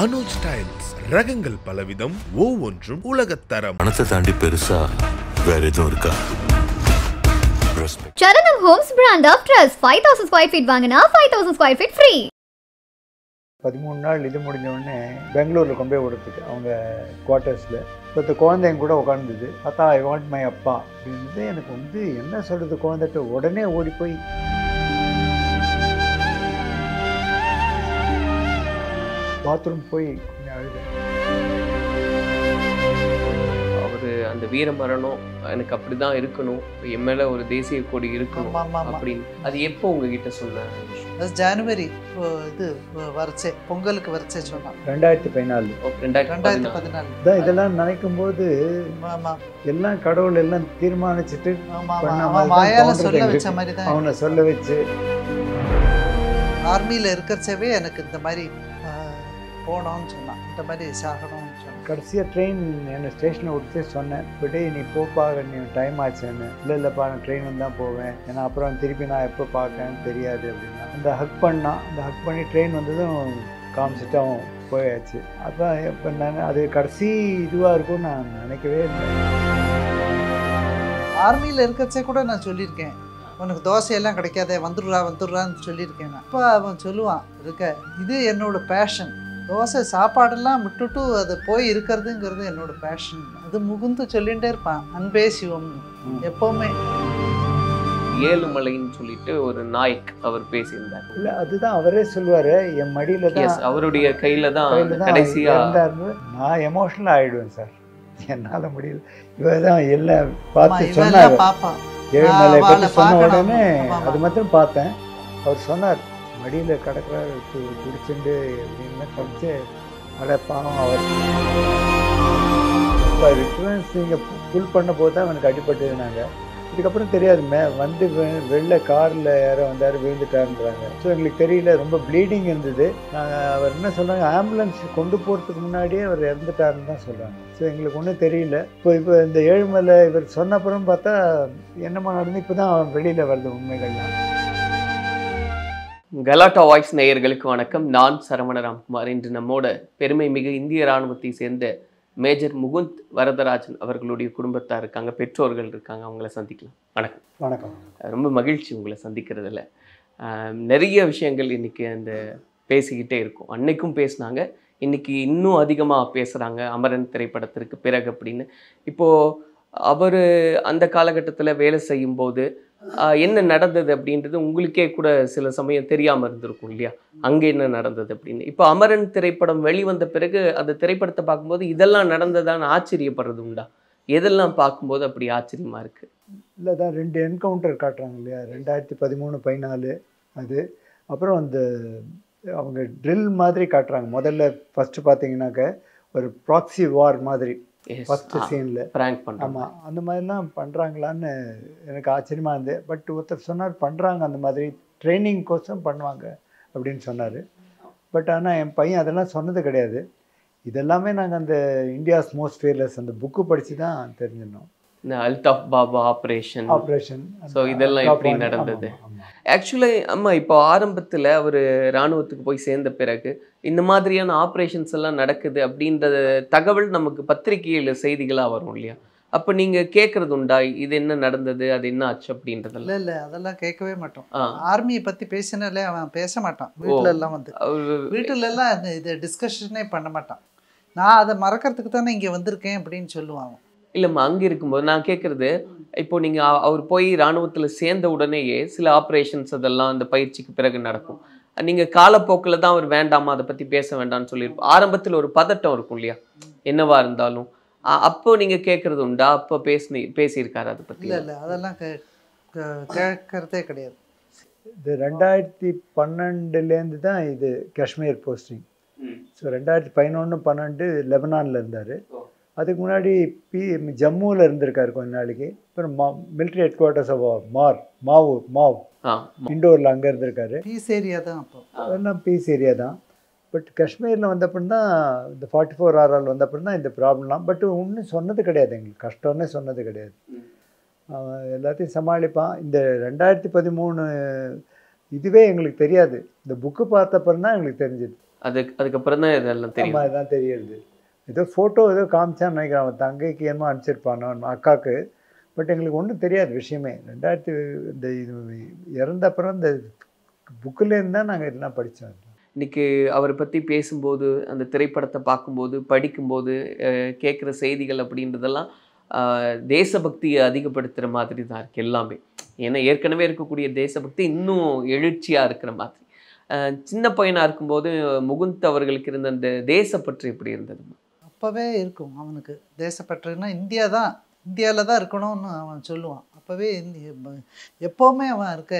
Anuj styles ரகங்கள் பலவிதம், ஒவ்வொன்றும் உலகத்தரம். பணத்தை தாண்டி பெருசா வேற எதுவும் இருக்கா? Charanam Homes brand of trust. 5000 square feet வாங்கினா 5000 square feet free. 13 நாள் இது முடிஞ்ச உடனே பெங்களூரில் கொண்டு போய் விடுறதுக்கு அவங்க குவார்ட்டர்ஸில் இப்போ குழந்தைங்க கூட உட்காந்துது. பார்த்தா ஐ வாண்ட் மை அப்பா அப்படின்றது எனக்கு வந்து என்ன சொல்கிறது, குழந்தைகிட்ட உடனே ஓடி போய் பாத்ரூம் போய் கொஞ்சம் அழுதேன். அவர் அந்த வீர மரணம் எனக்கு அப்படிதான் இருக்கணும், என் மேல ஒரு தேசிய கொடி இருக்கணும் அப்படின்னு அது எப்போ உங்ககிட்ட சொன்னேன்? ஜனவரி இது வரைச்சே பொங்கலுக்கு வரைச்சே சொன்னான். 2014 தான் இதெல்லாம் நினைக்கும் போது எல்லாம் கடவுள் எல்லாம் தீர்மானிச்சுட்டு சொல்ல வச்ச மாதிரி தான் அவனை சொல்ல வச்சு. ஆர்மியில் இருக்கிறச்சவே எனக்கு இந்த மாதிரி போனோம்னு சொன்னான், இந்த மாதிரி சாகணும்னு சொன்னான். கடைசியாக ட்ரெயின் என்னை ஸ்டேஷனில் விட்டு சொன்னேன், இப்படி நீ போப்பா, நீ டைம் ஆச்சுன்னு. இல்லைப்பா நான் ட்ரெயினில் தான் போவேன், ஏன்னா அப்புறம் திருப்பி நான் எப்போ பார்க்கன்னு தெரியாது அப்படின்னா. அந்த ஹக் பண்ணான், அந்த ஹக் பண்ணி ட்ரெயின் வந்ததும் காமிச்சிட்டு அவன் போயாச்சு. அதான் இப்போ நான் அது கடைசி இதுவாக இருக்கும்னு நான் நினைக்கவே இல்லை. ஆர்மியில் இருக்கிறச்சே கூட நான் சொல்லியிருக்கேன், உனக்கு தோசையெல்லாம் கிடைக்காதே, வந்துடுறான்னு சொல்லியிருக்கேன். அப்போ அவன் சொல்லுவான், இருக்க இது என்னோட பேஷன், தோசை சாப்பாடெல்லாம் விட்டுட்டு அது போய் இருக்கிறதுங்கிறது என்னோட பேஷன். அது முகுந்து சொல்லிகிட்டே இருப்பான், அன்பே சிவம்னு எப்போவுமே. ஏழுமலைன்னு சொல்லிட்டு ஒரு நாயக் அவர் பேசியிருந்தார். இல்லை அதுதான் அவரே சொல்லுவார், என் மடியில் தான் அவருடைய கையில் தான் கடைசியாக இருந்தாருன்னு. நான் எமோஷனல் ஆகிடுவேன் சார், என்னால் முடியல. இவர் தான் எல்லாம் பார்த்து சொன்னார், பார்ப்பான் ஏழுமலை பற்றி சொன்ன உடனே அது மாத்திரம் பார்த்தேன். அவர் சொன்னார், மடியில் கிடக்கிறார் குடிச்சுண்டு அப்படின்னு படிச்சு அடைப்பாவும். அவர் இப்போ ரிட்டர்ன்ஸ் நீங்கள் ஃபுல் பண்ண போது தான் அவனுக்கு அடிபட்டுனாங்க. இதுக்கப்புறம் தெரியாது, வந்து வெளில காரில் யாரோ வந்தார் விழுந்துட்டாருன்றாங்க. ஸோ எங்களுக்கு தெரியல, ரொம்ப ப்ளீடிங் இருந்தது. நாங்கள் அவர் என்ன சொல்கிறாங்க, ஆம்புலன்ஸ் கொண்டு போகிறதுக்கு முன்னாடியே அவர் இறந்துட்டாருன்னு தான் சொல்கிறாங்க. ஸோ எங்களுக்கு ஒன்றும் தெரியல. இப்போ இந்த ஏழுமலை இவர் சொன்ன அப்புறம் பார்த்தா என்னமா நடந்து இப்போ தான் வெளியில் வருது உண்மைகள்லாம். கலாட்டா வாய்ஸ் நேயர்களுக்கு வணக்கம். நான் சரவண ராம்குமார். இன்று நம்மோட பெருமை மிகு இந்திய இராணுவத்தை சேர்ந்த மேஜர் முகுந்த் வரதராஜன் அவர்களுடைய குடும்பத்தார் இருக்காங்க, பெற்றோர்கள் இருக்காங்க, அவங்கள சந்திக்கலாம். வணக்கம். வணக்கம். ரொம்ப மகிழ்ச்சி உங்களை சந்திக்கிறதுல. நிறைய விஷயங்கள் இன்னைக்கு அந்த பேசிக்கிட்டே இருக்கும். அன்னைக்கும் பேசினாங்க, இன்னைக்கு இன்னும் அதிகமாக பேசுகிறாங்க அமரன் திரைப்படத்திற்கு பிறகு அப்படின்னு. இப்போது அவர் அந்த காலகட்டத்தில் வேலை செய்யும்போது என்ன நடந்தது அப்படின்றது உங்களுக்கே கூட சில சமயம் தெரியாமல் இருந்திருக்கும் இல்லையா, அங்கே என்ன நடந்தது அப்படின்னு. இப்போ அமரன் திரைப்படம் வெளிவந்த பிறகு அந்த திரைப்படத்தை பார்க்கும்போது இதெல்லாம் நடந்ததான்னு ஆச்சரியப்படுறது உண்டா? எதெல்லாம் பார்க்கும்போது அப்படி ஆச்சரியமாக இருக்குது? இல்லை தான் 2 என்கவுண்டர் காட்டுறாங்க இல்லையா, 2013-14 அது. அப்புறம் அந்த அவங்க ட்ரில் மாதிரி காட்டுறாங்க. முதல்ல ஃபஸ்ட்டு பார்த்தீங்கன்னாக்க ஒரு ப்ராக்சி வார் மாதிரி ஃபஸ்ட்டு சீனில் ப்ராங்க் பண்ணுறாங்க. ஆமாம், அந்த மாதிரிலாம் பண்ணுறாங்களான்னு எனக்கு ஆச்சரியமாக இருந்தது. பட் ஒருத்தர் சொன்னார் பண்ணுறாங்க, அந்த மாதிரி ட்ரைனிங் கோர்ஸும் பண்ணுவாங்க அப்படின்னு சொன்னார். பட் ஆனால் என் பையன் அதெல்லாம் சொன்னது கிடையாது. இதெல்லாமே நாங்கள் அந்த இந்தியாஸ் மோஸ்ட் ஃபியர்லெஸ் அந்த புக்கு படித்து தான் தெரிஞ்சிடணும். இந்த அல்தாஃப் பாபா ஆப்ரேஷன் ஸோ இதெல்லாம் எப்படி நடந்தது ஆக்சுவலி. ஆமாம், இப்போ ஆரம்பத்தில் அவர் இராணுவத்துக்கு போய் சேர்ந்த பிறகு இந்த மாதிரியான ஆப்ரேஷன்ஸ் எல்லாம் நடக்குது அப்படின்ற தகவல் நமக்கு பத்திரிகையில் செய்திகளாக வரும் இல்லையா? அப்போ நீங்கள் கேட்குறது உண்டா, இது என்ன நடந்தது, அது என்ன ஆச்சு அப்படின்றதெல்லாம்? இல்லை அதெல்லாம் கேட்கவே மாட்டோம். ஆர்மியை பற்றி பேசினாலே அவன் பேச மாட்டான். வீட்டிலெல்லாம் வீட்டிலெல்லாம் இது டிஸ்கஷனே பண்ண மாட்டான். நான் அதை மறக்கிறதுக்கு தானே இங்கே வந்திருக்கேன் அப்படின்னு சொல்லுவான். இல்லைம்மா, அங்கே இருக்கும்போது நான் கேட்குறது, இப்போ நீங்கள் அவர் போய் இராணுவத்தில் சேர்ந்த உடனேயே சில ஆப்ரேஷன்ஸ் அதெல்லாம் அந்த பயிற்சிக்கு பிறகு நடக்கும். நீங்கள் காலப்போக்கில் தான் அவர் வேண்டாமா அதை பற்றி பேச வேண்டாம்னு சொல்லியிருப்போம். ஆரம்பத்தில் ஒரு பதட்டம் இருக்கும் இல்லையா, என்னவா இருந்தாலும். அப்போ நீங்கள் கேட்குறது உண்டா, அப்போ பேசியிருக்காரு அதை பற்றி? இல்லை அதெல்லாம் கேட்கறதே கிடையாது. இது 2012 தான் இது காஷ்மீர் போஸ்டிங். ஸோ 2011-12 லெபனானில் இருந்தார். அதுக்கு முன்னாடி ஜம்முவில் இருந்திருக்காரு கொஞ்ச நாளைக்கு. அப்புறம் மிலிட்ரி ஹெட் குவார்ட்டர்ஸ் மாவ் இண்டோரில் அங்கே இருந்திருக்காரு. பீஸ் ஏரியா தான், அப்போ அதெல்லாம் பீஸ் ஏரியா தான். பட் காஷ்மீரில் வந்தப்பறம் தான் இந்த 44RR வந்தப்பறம் தான் இந்த ப்ராப்ளம்லாம். பட் ஒன்றும் சொன்னது கிடையாது, எங்களுக்கு கஷ்டம்னே சொன்னது கிடையாது. எல்லாத்தையும் சமாளிப்பான். இந்த 2013 இதுவே எங்களுக்கு தெரியாது. இந்த புக்கு பார்த்தப்பறம் தான் எங்களுக்கு தெரிஞ்சது. அதுக்கப்புறம் தான் இதெல்லாம் தெரியும். அதுதான் தெரியுது. ஏதோ ஃபோட்டோ ஏதோ காமிச்சான்னு நினைக்கிறேன், அவன் தங்கைக்கு என்னமோ அனுப்பிச்சிருப்பானோ அக்காவுக்கு. பட் எங்களுக்கு ஒன்றும் தெரியாது விஷயமே. இந்த இது இறந்த அப்புறம் இந்த புக்கிலேருந்து தான் நாங்கள் எல்லாம் படித்தோம். இன்னைக்கு அவரை பற்றி பேசும்போது, அந்த திரைப்படத்தை பார்க்கும்போது, படிக்கும்போது கேட்குற செய்திகள் அப்படின்றதெல்லாம் தேசபக்தியை அதிகப்படுத்துகிற மாதிரி தான் இருக்குது எல்லாமே. ஏன்னா ஏற்கனவே இருக்கக்கூடிய தேசபக்தி இன்னும் எழுச்சியாக இருக்கிற மாதிரி. சின்ன பையனாக இருக்கும்போது முகுந்த் அவர்களுக்கு இருந்த அந்த தேசப்பற்று எப்படி இருந்தது? அப்போவே இருக்கும் அவனுக்கு தேசப்பற்றுன்னா இந்தியாவில் தான் இருக்கணும்னு அவன் சொல்லுவான். அப்போவே எப்போவுமே அவன் இருக்க.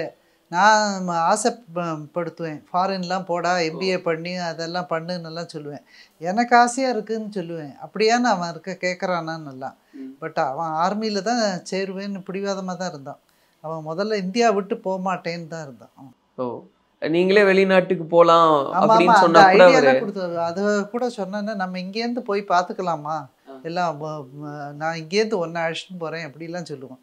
நான் ஆசைப்படுத்துவேன், ஃபாரின்லாம் போடா, எம்பிஏ பண்ணி அதெல்லாம் பண்ணுன்னெல்லாம் சொல்லுவேன். எனக்கு ஆசையாக இருக்குதுன்னு சொல்லுவேன். அப்படியான்னு அவன் கேட்குறானான்னு எல்லாம். பட் அவன் ஆர்மியில் தான் சேருவேன்னு பிடிவாதமாக தான் இருந்தான். அவன் முதல்ல இந்தியா விட்டு போக மாட்டேன்னு தான் இருந்தான். ஓ, நீங்களே வெளிநாட்டுக்கு போகலாம் அப்படின்னு அந்த சொன்னா கூட ஐடியாலாம் கொடுத்தது. அது கூட சொன்னேன்னா நம்ம இங்கேருந்து போய் பார்த்துக்கலாமா எல்லாம், நான் இங்கேருந்து ஒன்று அழைச்சிட்டு போகிறேன் அப்படிலாம் சொல்லுவான்.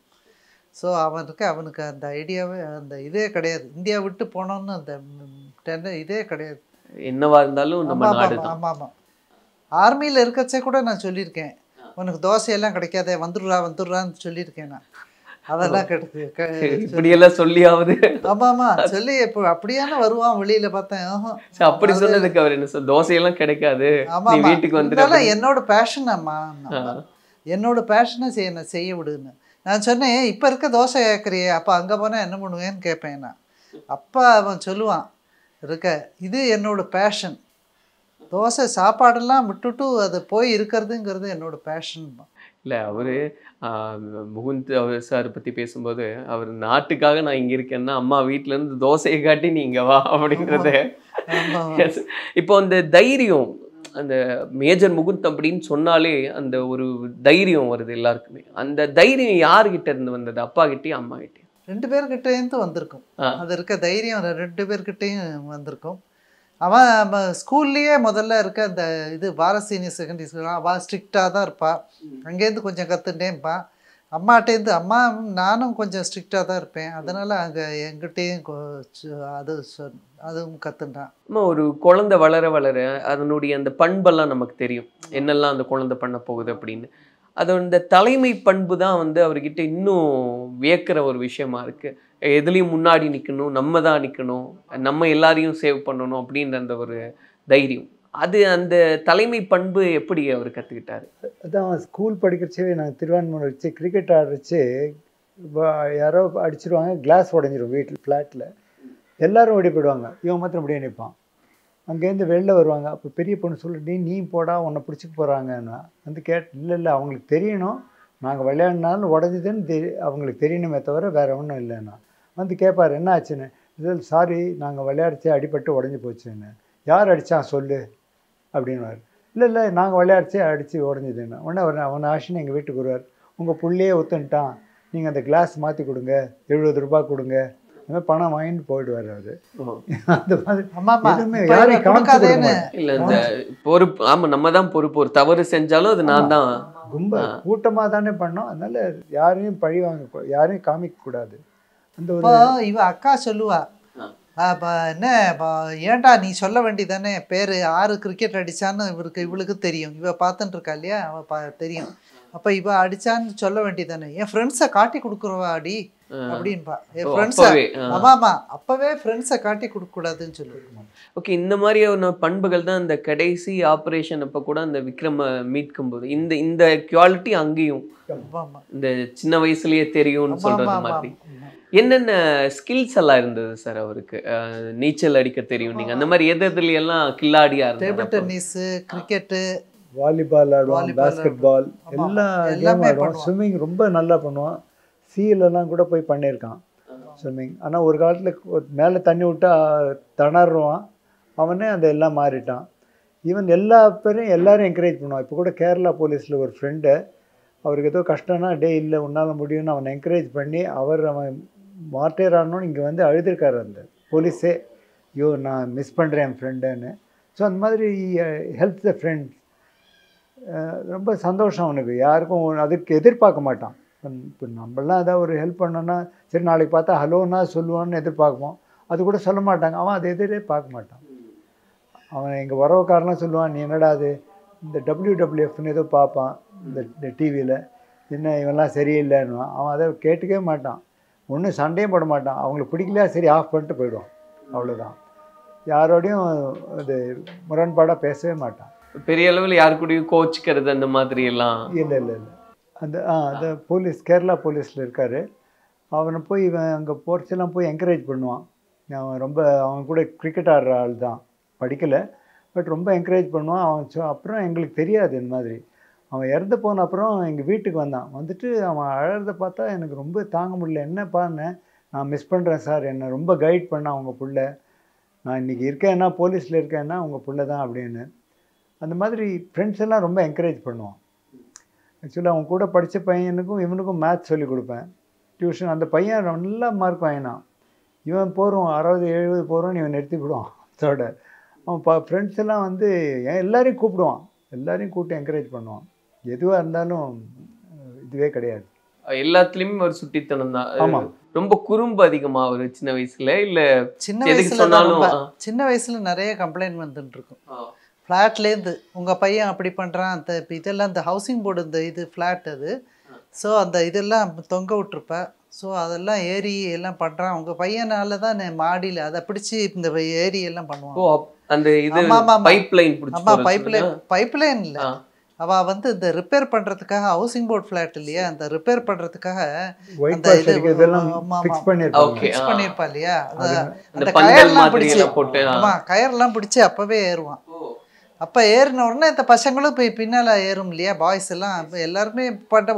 ஸோ அவனுக்கு அந்த ஐடியாவே அந்த இதே கிடையாது. இந்தியா விட்டு போனோன்னு அந்த இதே கிடையாது. என்னவா இருந்தாலும் நம்ம நாடு தான். ஆமாம் ஆமாம். ஆர்மியில் இருக்கச்சே கூட நான் சொல்லியிருக்கேன், உனக்கு தோசையெல்லாம் கிடைக்காதே, வந்துடுறான்னு சொல்லியிருக்கேன் நான். அதெல்லாம் இப்படியெல்லாம் சொல்லியாவது. ஆமாம்மா சொல்லி இப்போ அப்படியான வருவான் வெளியில பார்த்தேன். அப்படி சொன்னதுக்கு அவர் என்ன சொல், தோசையெல்லாம் கிடைக்காது, நீ வீட்டுக்கு வந்து. என்னோட பேஷன் அம்மா, என்னோட பேஷனை செய்ய விடுன்னு நான் சொன்னேன். இப்போ இருக்க தோசை கேட்குறியே, அப்போ அங்கே போனால் என்ன பண்ணுவேன்னு கேட்பேன் நான். அப்போ அவன் சொல்லுவான், இது என்னோட பேஷன். தோசை சாப்பாடெல்லாம் விட்டுட்டு அது போய் இருக்கிறதுங்கிறது என்னோட பேஷன் தான். இல்லை, அவர் முகுந்த் அவர் சார் பற்றி பேசும்போது, அவர் நாட்டுக்காக நான் இங்கே இருக்கேன்னா அம்மா வீட்டிலேருந்து தோசையை காட்டி நீ இங்கே வா அப்படின்றத. இப்போ அந்த தைரியம், அந்த மேஜர் முகுந்த் அப்படின்னு சொன்னாலே அந்த ஒரு தைரியம் வருது எல்லாருக்குமே. அந்த தைரியம் யாருக்கிட்ட இருந்து வந்தது? அப்பா கிட்டேயும் அம்மா கிட்டேயும்? 2 பேர்கிட்டேருந்து வந்திருக்கும். அது இருக்க தைரியம் 2 பேர்கிட்டையும் வந்திருக்கும். அவன் ஸ்கூல்லையே முதல்ல இருக்க அந்த இது பாரத் சீனியர் செகண்டரி ஸ்கூல், அவள் ஸ்ட்ரிக்டாக தான் இருப்பாள். அங்கேருந்து கொஞ்சம் கற்றுட்டேன்ப்பான். அம்மாட்டேருந்து நானும் கொஞ்சம் ஸ்ட்ரிக்டாக தான் இருப்பேன். அதனால் அங்கே எங்கிட்டேயும் அதுவும் கற்றுட்டான். ஒரு குழந்தை வளர வளர அதனுடைய அந்த பண்பெல்லாம் நமக்கு தெரியும், என்னெல்லாம் அந்த குழந்தை பண்ண போகுது அப்படின்னு. அது அந்த தலைமை பண்பு தான் வந்து அவர்கிட்ட இன்னும் வியக்கிற ஒரு விஷயமா இருக்குது. எதுலேயும் முன்னாடி நிற்கணும், நம்ம தான் நிற்கணும், நம்ம எல்லாரையும் சேவ் பண்ணணும் அப்படின்ற அந்த ஒரு தைரியம். அந்த தலைமை பண்பு எப்படி அவர் கற்றுக்கிட்டாரு? அதான் ஸ்கூல் படிக்கிறச்சே நாங்கள் திருவான்மூர் வச்சு கிரிக்கெட் ஆடுறச்சு யாரோ அடிச்சிருவாங்க, கிளாஸ் உடஞ்சிரும் வீட்டில் ஃப்ளாட்டில். எல்லோரும் ஓடி போயிடுவாங்க, இவன் மாத்திரம் அப்படியே நிற்பான். அங்கேருந்து வெளில வருவாங்க. அப்போ பெரிய பொண்ணு சொல்லி, நீ போடா, உன்னை பிடிச்சிக்க போகிறாங்கன்னா வந்து இல்லை அவங்களுக்கு தெரியணும், நாங்கள் விளையாடினாலும் உடஞ்சிதுன்னு அவங்களுக்கு தெரியணுமே தவிர வேறு ஒன்றும் இல்லைன்னா. வந்து கேட்பார் என்ன ஆச்சுன்னு. இதில் சாரி, நாங்கள் விளையாடிச்சே அடிபட்டு உடஞ்சி போச்சுன்னு. யார் அடித்தான் சொல்லு அப்படின்வார். இல்லை நாங்கள் விளையாடிச்சே அடித்து உடஞ்சிதுன்னு. உடனே அவனை ஆஷின்னு எங்கள் வீட்டுக்கு வருவார். உங்கள் புள்ளையே ஒத்துன்ட்டான், நீங்கள் அந்த கிளாஸ் மாற்றி கொடுங்க, 70 ரூபாய் கொடுங்க, அந்த மாதிரி பணம் வாங்கிட்டு போயிடுவார் அவர். அந்த மாதிரி யாரையும் காமிச்சு இல்லை, இந்த பொறுப்பு. ஆமாம், நம்ம தான் பொறுப்பு. ஒரு தவறு செஞ்சாலும் அது நான் தான். ரொம்ப கூட்டமாக தானே பண்ணோம். அதனால யாரையும் பழி வாங்க, யாரையும் காமிக்கக்கூடாது. அந்த ஒரு இவ அக்கா சொல்லுவா, என்ன ஏன்டா நீ சொல்ல வேண்டியதானே, பேர் 6 கிரிக்கெட் அடித்தான்னு இவளுக்கு தெரியும், இவ பார்த்துட்டு இருக்கா இல்லையா, அவள் தெரியும். அப்போ இவ அடித்தான்னு சொல்ல வேண்டியதானே, என் ஃப்ரெண்ட்ஸை காட்டி கொடுக்குறவா அடி அப்படின்பா. என் ஃப்ரெண்ட்ஸை ஆமாம்மா, அப்போவே ஃப்ரெண்ட்ஸை காட்டி கொடுக்கக்கூடாதுன்னு சொல்லுவாங்க. ஓகே, இந்த மாதிரியான பண்புகள் தான் இந்த கடைசி ஆப்ரேஷன் அப்போ கூட அந்த விக்ரம மீட்கும் போது இந்த குவாலிட்டி அங்கேயும் இந்த சின்ன வயசுலயே தெரியும்னு சொல்றது மாதிரி. என்னென்ன ஸ்கில்ஸ் எல்லாம் இருந்தது சார் அவருக்கு? நீச்சல் அடிக்க தெரியும், நீங்க அந்த மாதிரி எதுல எல்லாம் கில்லாடியா இருந்தது? டேபிள் டென்னிஸ், கிரிக்கெட்டு, வாலிபால் ஆடுவான், பாஸ்கெட் பால், எல்லாமே ஆடுவான். ஸ்விம்மிங் ரொம்ப நல்லா பண்ணுவான். சீலெல்லாம் கூட போய் பண்ணியிருக்கான் ஸ்விம்மிங். ஆனால் ஒரு காலத்தில் மேலே தண்ணி விட்டா திணறுவான், அவனே அந்த எல்லாம் மாறிட்டான். ஈவன் எல்லா பேரையும் எல்லோரும் என்கரேஜ் பண்ணுவான். இப்போ கூட கேரளா போலீஸில் ஒரு ஃப்ரெண்டு, அவருக்கு ஏதோ கஷ்டம்னா டே இல்லை உன்னால் முடியும்னு அவனை என்கரேஜ் பண்ணி அவன் மாட்டேறானோன்னு இங்கே வந்து அழுதுருக்காரு அந்த போலீஸே. ஐயோ நான் மிஸ் பண்ணுறேன் என் ஃப்ரெண்டுன்னு. ஸோ அந்த மாதிரி ஹெல்ப் த ஃப்ரெண்ட்ஸ். ரொம்ப சந்தோஷம் அவனுக்கு. யாருக்கும் அதுக்கு எதிர்பார்க்க மாட்டான். இப்போ நம்மளாம் ஏதாவது ஒரு ஹெல்ப் பண்ணோன்னா சரி நாளைக்கு பார்த்தா ஹலோன்னா சொல்லுவான்னு எதிர்பார்ப்போம், அது கூட சொல்ல மாட்டாங்க. அவன் அதை எதிரே பார்க்க மாட்டான். அவன் எங்கள் உறவுக்காரலாம் சொல்லுவான், நீ என்னடா அது இந்த WWFன்னு ஏதோ பார்ப்பான் இந்த டிவியில், என்ன இவன்லாம் சரியில்லைன்னுவான். அவன் அதை கேட்டுக்கவே மாட்டான், ஒன்றும் சண்டையும் போட மாட்டான். அவங்களுக்கு பிடிக்கலையா சரி ஆஃப் பண்ணிட்டு போயிடுவான், அவ்வளோதான். யாரோடையும் அது முரண்பாடாக பேசவே மாட்டான். பெரிய அளவில் யாரு கூடயும் கோச்சிக்கிறது அந்த மாதிரி எல்லாம் இல்லை இல்லை இல்லை. அந்த போலீஸ், கேரளா போலீஸில் இருக்கார். அவனை போய் இவன் அங்கே போர்ச்செல்லாம் போய் என்கரேஜ் பண்ணுவான். அவன் ரொம்ப அவன் கூட கிரிக்கெட் ஆடுற ஆள் தான், படிக்கலை, பட் ரொம்ப என்கரேஜ் பண்ணுவான் அவன். அப்புறம் எங்களுக்கு தெரியாது இந்த மாதிரி. அவன் இறந்து போன அப்புறம் எங்கள் வீட்டுக்கு வந்தான். வந்துட்டு அவன் அழறத பார்த்தா எனக்கு ரொம்ப தாங்க முடியல. என்னப்பான்னு, நான் மிஸ் பண்ணுறேன் சார், என்னை ரொம்ப கைட் பண்ணான் உங்கள் புள்ள, நான் இன்றைக்கி இருக்கேன்னா போலீஸில் இருக்கேன்னா உங்கள் புள்ள தான் அப்படின்னு. அந்த மாதிரி ஃப்ரெண்ட்ஸ் எல்லாம் ரொம்ப என்கரேஜ் பண்ணுவான். ஆக்சுவலாக அவன் கூட படித்த பையனுக்கும் இவனுக்கும் மேத்ஸ் சொல்லி கொடுப்பேன் டியூஷன். அந்த பையன் நல்லா மார்க் வாங்கினான். இவன் போகிறோம் 60-70 போகிறோன்னு இவன் நிறுத்தி விடுவான். அதோட அவன் ஃப்ரெண்ட்ஸ் எல்லாம் வந்து எல்லாரையும் கூப்பிடுவான், எல்லாரையும் கூப்பிட்டு என்கரேஜ் பண்ணுவான். எதுவாக இருந்தாலும் இதுவே கிடையாது, எல்லாத்துலயுமே ஒரு சுட்டித்தனம் தான். ஆமாம். ரொம்ப குறும்பு அதிகமா ஒரு சின்ன வயசுல இல்ல சின்ன எதுக்கு வயசுல சொன்னாலும் சின்ன வயசுல நிறைய கம்ப்ளைண்ட் வந்துட்டு இருக்கும். ஃப்ளாட்லேருந்து உங்கள் பையன் அப்படி பண்ணுறான், அந்த இதெல்லாம் இந்த ஹவுசிங் போர்டு இந்த இது ஃப்ளாட் அது, ஸோ அந்த இதெல்லாம் தொங்க விட்டுருப்ப, ஸோ அதெல்லாம் ஏரி எல்லாம் பண்ணுறான் உங்கள் பையனால தான் மாடியில் அதை பிடிச்சி இந்த ஏரி எல்லாம் பண்ணுவான். அந்த இது பைப் லைன் பிடிச்சி. ஆமாம், பைப் லைன் இல்லை, அவள் வந்து இந்த ரிப்பேர் பண்ணுறதுக்காக, ஹவுசிங் போர்ட் ஃப்ளாட் இல்லையா, அந்த ரிப்பேர் பண்ணுறதுக்காக அந்த இது ஃபிக்ஸ் பண்ணியிருப்பா இல்லையா, அந்த கயர்லாம் பிடிச்சி, ஆமாம் கயர்லாம் பிடிச்சி அப்போவே ஏறுவான். அப்போ ஏறின உடனே இந்த பசங்களும் போய் பின்னால் ஏறும் இல்லையா, பாய்ஸ் எல்லாம். இப்போ எல்லாருமே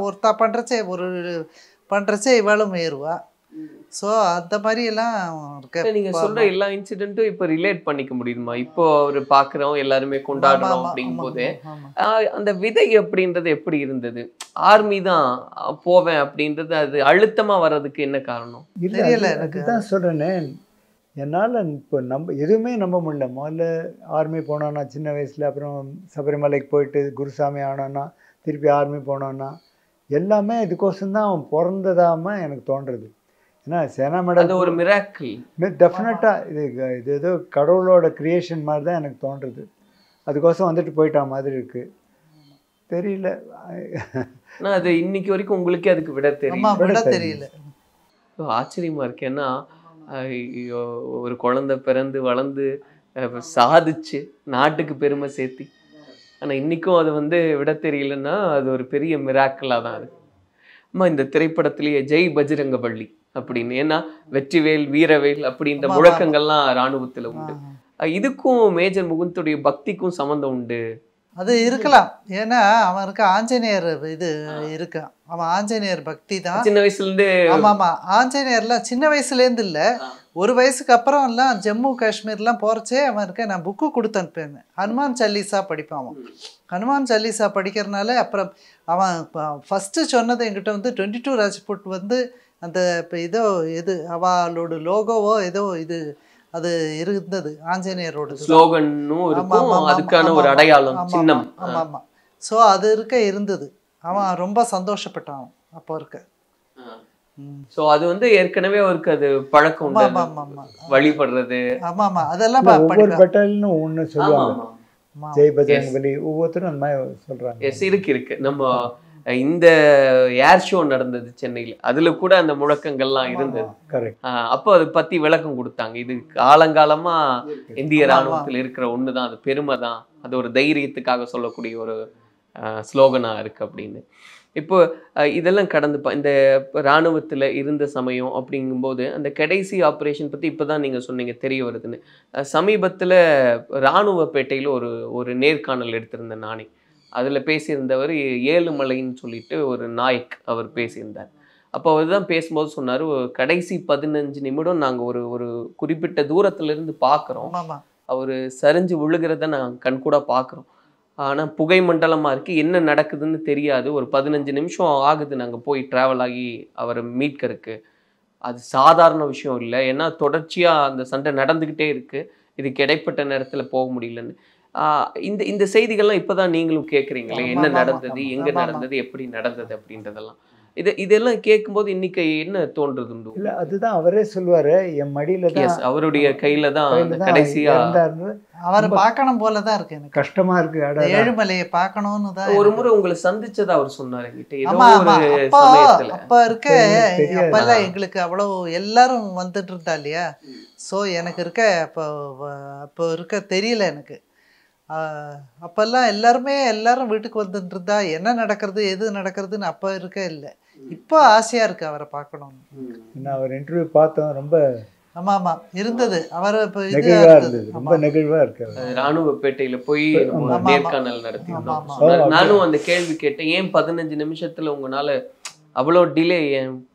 ஒருத்தா பண்ணுறச்சே இவளும் ஏறுவா. ஸோ அந்த மாதிரி எல்லாம் இருக்கு. நீங்க சொல்ற எல்லா இன்சிடென்ட்டும் இப்போ ரிலேட் பண்ணிக்க முடியுமா? இப்போ அவர் பார்க்குறோம், எல்லாருமே கொண்டாடுறோம் அப்படிங்கும் போது அந்த விதை அப்படின்றது எப்படி இருந்தது? ஆர்மி தான் போவேன் அப்படின்றது அது அழுத்தமா வர்றதுக்கு என்ன காரணம் தெரியல. எனக்கு தான் சொல்றேனே, என்னால் இப்போ எதுவுமே நம்ப முடியல. முதல்ல ஆர்மி போனோன்னா சின்ன வயசில், அப்புறம் சபரிமலைக்கு போயிட்டு குருசாமி ஆனோன்னா, திருப்பி ஆர்மி போனோன்னா, எல்லாமே இதுக்கோசம்தான் அவன் பிறந்ததாம எனக்கு தோன்றுறது. ஏன்னா சேனா மெடல் ஒரு மிராக்கிள் டெஃபினட்டாக இது ஏதோ கடவுளோட கிரியேஷன் மாதிரி தான் எனக்கு தோன்றுறது. அதுக்கோசம் வந்துட்டு போயிட்டான் மாதிரி இருக்கு, தெரியல. அது இன்னைக்கு வரைக்கும் உங்களுக்கே அதுக்கு விட தெரியல. ஆச்சரியமா இருக்கு. ஏன்னா ஒரு குழந்தை பிறந்து வளர்ந்து சாதிச்சு நாட்டுக்கு பெருமை சேர்த்தி, ஆனால் இன்றைக்கும் அது வந்து விட தெரியலன்னா அது ஒரு பெரிய மிராக்கிளாக தான் இருக்கு. அம்மா இந்த திரைப்படத்திலேயே ஜெய் பஜ்ரங்கபள்ளி அப்படின்னு, ஏன்னா வெற்றிவேல் வீரவேல் அப்படின்ற முழக்கங்கள்லாம் இராணுவத்தில் உண்டு. இதுக்கும் மேஜர் முகுந்துடைய பக்திக்கும் சம்மந்தம் உண்டு. அது இருக்கலாம், ஏன்னா அவனுக்கு ஆஞ்சநேயர் இது இருக்கு, அவன் ஆஞ்சநேயர் பக்தி தான் சின்ன வயசுலேருந்தே. ஆமாம், ஆஞ்சநேயர்லாம் சின்ன வயசுலேருந்து இல்லை, ஒரு வயசுக்கு அப்புறம் எல்லாம் ஜம்மு காஷ்மீர்லாம் போகிறச்சே அவனுக்கு நான் புக்கு கொடுத்து அனுப்பேன். ஹனுமான் சாலீஸா படிப்பான் அவன். ஹனுமான் சாலீஸா படிக்கிறதுனால அப்புறம் அவன் ஃபஸ்ட்டு சொன்னது என்கிட்ட வந்து 22 ராஜ்புட் வந்து அந்த இப்போ ஏதோ எது அவளோட லோகோவோ ஏதோ இது அது இருந்தது, ஆஞ்சநேயரோட ஸ்லோகனும் இருக்கும், அதுக்கான ஒரு அடையாளம் சின்னம். ஆமாம் ஆமாம். ஸோ அது இருந்தது. அவன் ரொம்ப சந்தோஷப்பட்டான் அப்போ இருக்க. ஸோ அது வந்து ஏற்கனவே அவருக்கு அது பழக்கம் வழிபடுறது. ஆமாம் ஆமாம், அதெல்லாம் ஒவ்வொரு பட்டாலியனும் ஒன்று சொல்லுவாங்க, ஜெய் பஜ்ரங்கபலி ஒவ்வொருத்தரும் அந்த மாதிரி சொல்றாங்க. எஸ் இருக்கு. நம்ம இந்த ஏர் ஷோ நடந்தது சென்னையில், அதுல கூட அந்த முழக்கங்கள்லாம் இருந்தது. அப்போ அதை பத்தி விளக்கம் கொடுத்தாங்க. இது காலங்காலமா இந்திய இராணுவத்தில் இருக்கிற ஒண்ணுதான், அது பெருமை தான், அது ஒரு தைரியத்துக்காக சொல்லக்கூடிய ஒரு ஸ்லோகனா இருக்கு அப்படின்னு. இப்போ இதெல்லாம் கடந்து இந்த இராணுவத்தில் இருந்த சமயம் அப்படிங்கும்போது அந்த கடைசி ஆப்ரேஷன் பற்றி இப்போ தான் நீங்கள் சொன்னீங்க தெரிய வருதுன்னு. சமீபத்தில் இராணுவப்பேட்டையில் ஒரு நேர்காணல் எடுத்திருந்தேன் நானே. அதில் பேசியிருந்தவர் ஏழுமலைன்னு சொல்லிட்டு ஒரு நாயக் அவர் பேசியிருந்தார். அப்போ அவர் தான் பேசும்போது சொன்னார், கடைசி 15 நிமிடம் நாங்கள் ஒரு குறிப்பிட்ட தூரத்துலேருந்து பார்க்குறோம், அவர் சரிஞ்சு விழுகிறத நாங்கள் கண்கூட பார்க்குறோம். ஆனால் புகை மண்டலமாக இருக்குது, என்ன நடக்குதுன்னு தெரியாது. ஒரு 15 நிமிஷம் ஆகுது நாங்கள் போய் ட்ராவல் ஆகி அவரை மீட்கறதுக்கு. அது சாதாரண விஷயம் இல்லை, ஏன்னா தொடர்ச்சியாக அந்த சண்டை நடந்துக்கிட்டே இருக்குது, இதுக்கு இடைப்பட்ட நேரத்தில் போக முடியலன்னு. இந்த செய்திகள்லாம் இப்போ தான் நீங்களும் கேட்குறீங்களே, என்ன நடந்தது, எங்கே நடந்தது, எப்படி நடந்தது அப்படின்றதெல்லாம். இதெல்லாம் கேட்கும்போது இன்னைக்கு என்ன தோன்றது உண்டு? இல்லை அதுதான் அவரே சொல்லுவார், என் மடியில் தான் அவருடைய கையில தான் கடைசியா அவரை பார்க்கணும் போல தான் இருக்கு எனக்கு. கஷ்டமா இருக்கு. ஏழுமலையை பார்க்கணும்னு தான். ஒரு முறை உங்களை சந்திச்சதா அவர் சொன்னார் என்கிட்ட. ஆமா ஆமா, அப்ப இருக்க அப்பெல்லாம் எங்களுக்கு அவ்வளவு எல்லாரும் வந்துட்டு இருந்தா இல்லையா. ஸோ எனக்கு இருக்க அப்போ இருக்க தெரியல எனக்கு. அப்பெல்லாம் எல்லாரும் வீட்டுக்கு வந்துட்டு இருந்தா என்ன நடக்கிறது எது நடக்கிறதுன்னு அப்போ இருக்க இல்லை. இப்போ ஆசையா இருக்கு அவரை பார்க்கணும்னு. நான் அவர் இன்டர்வியூ பார்த்தோம், ரொம்ப ஆமா ஆமா இருந்தது. அவர் இப்போ நெகிழ்வா இருந்தது, ரொம்ப நெகிழ்வா இருக்கு. ராணுவப்பேட்டையில போய் நேர்காணல் நடத்தி நானும் அந்த கேள்வி கேட்டேன், ஏன் 15 நிமிஷத்துல உங்களால அவ்வளோ டிலே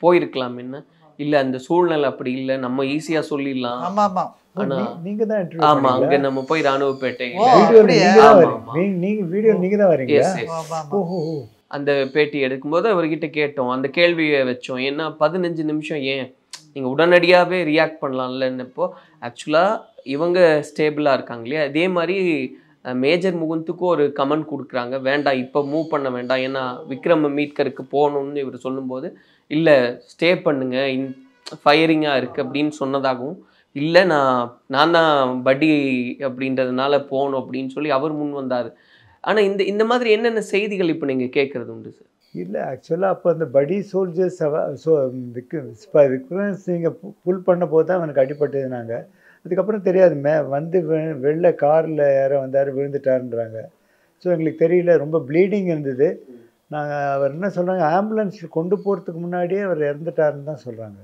போயிருக்கலாம் என்ன? இல்ல அந்த சூழ்நிலை அப்படி இல்லை, நம்ம ஈஸியா சொல்லிடலாம். ஆமா ஆமா ஆனா நீங்க தான் இன்டர்வியூ ஆமா அங்க நம்ம போய் ராணுவப்பேட்டை வீடியோ நீங்க தான் வரீங்க. அந்த பேட்டி எடுக்கும்போது அவர்கிட்ட கேட்டோம், அந்த கேள்வியை வச்சோம். ஏன்னா 15 நிமிஷம் ஏன் நீங்க உடனடியாவே ரியாக்ட் பண்ணலாம்லன்னப்போ ஆக்சுவலா இவங்க ஸ்டேபிளா இருக்காங்க இல்லையா, அதே மாதிரி மேஜர் முகுந்துக்கும் ஒரு கமெண்ட் கொடுக்குறாங்க, வேண்டாம் இப்போ மூவ் பண்ண வேண்டாம், ஏன்னா விக்ரம் மீட்கருக்கு போகணும்னு இவர் சொல்லும்போது இல்லை ஸ்டே பண்ணுங்க ஃபயரிங்காக இருக்குது அப்படின்னு சொன்னதாகவும், இல்லை நான் தான் படி அப்படின்றதுனால போகணும் அப்படின்னு சொல்லி அவர் முன் வந்தார். ஆனால் இந்த மாதிரி என்னென்ன செய்திகள் இப்போ நீங்கள் கேட்குறது உண்டு சார்? இல்லை ஆக்சுவலாக அப்போ அந்த படி சோல்ஜர்ஸ் விக்ரம் சிங்கை புல் பண்ண போது தான் அவனுக்கு அடிபட்டதுனாங்க. அதுக்கப்புறம் தெரியாது, வந்து வெளில காரில் யாரோ வந்தார் விழுந்துட்டாருன்றாங்க. ஸோ எங்களுக்கு தெரியல, ரொம்ப ப்ளீடிங் இருந்தது. நாங்கள் அவர் என்ன சொல்கிறாங்க, ஆம்புலன்ஸில் கொண்டு போகிறதுக்கு முன்னாடியே அவர் இறந்துட்டாருன்னு தான் சொல்கிறாங்க.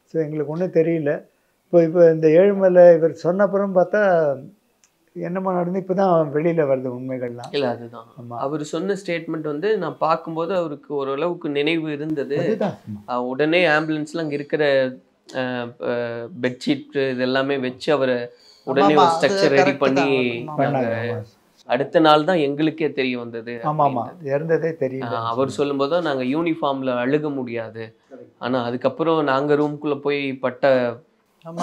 ஸோ எங்களுக்கு ஒன்றும் தெரியல. இப்போ இந்த ஏழுமலை இவர் சொன்னப்புறம் பார்த்தா என்னமா நடந்து இப்போ தான் வெளியில் வருது உண்மைகள்லாம். இல்லை அதுதான் அவர் சொன்ன ஸ்டேட்மெண்ட் வந்து நான் பார்க்கும்போது அவருக்கு ஓரளவுக்கு நினைவு இருந்தது. உடனே ஆம்புலன்ஸ்லாம் அங்கே இருக்கிற பெட்ஷீட் இதெல்லாமே வச்சு அவரை உடனே ஒரு ஸ்ட்ரக்சர் ரெடி பண்ணி அடுத்த நாள் தான் எங்களுக்கே தெரிய வந்தது. இறந்ததே தெரியல. அவர் சொல்லும்போது தான் நாங்கள் யூனிஃபார்ம்ல அழுக முடியாது, ஆனால் அதுக்கப்புறம் நாங்கள் ரூம்குள்ளே போய் பட்ட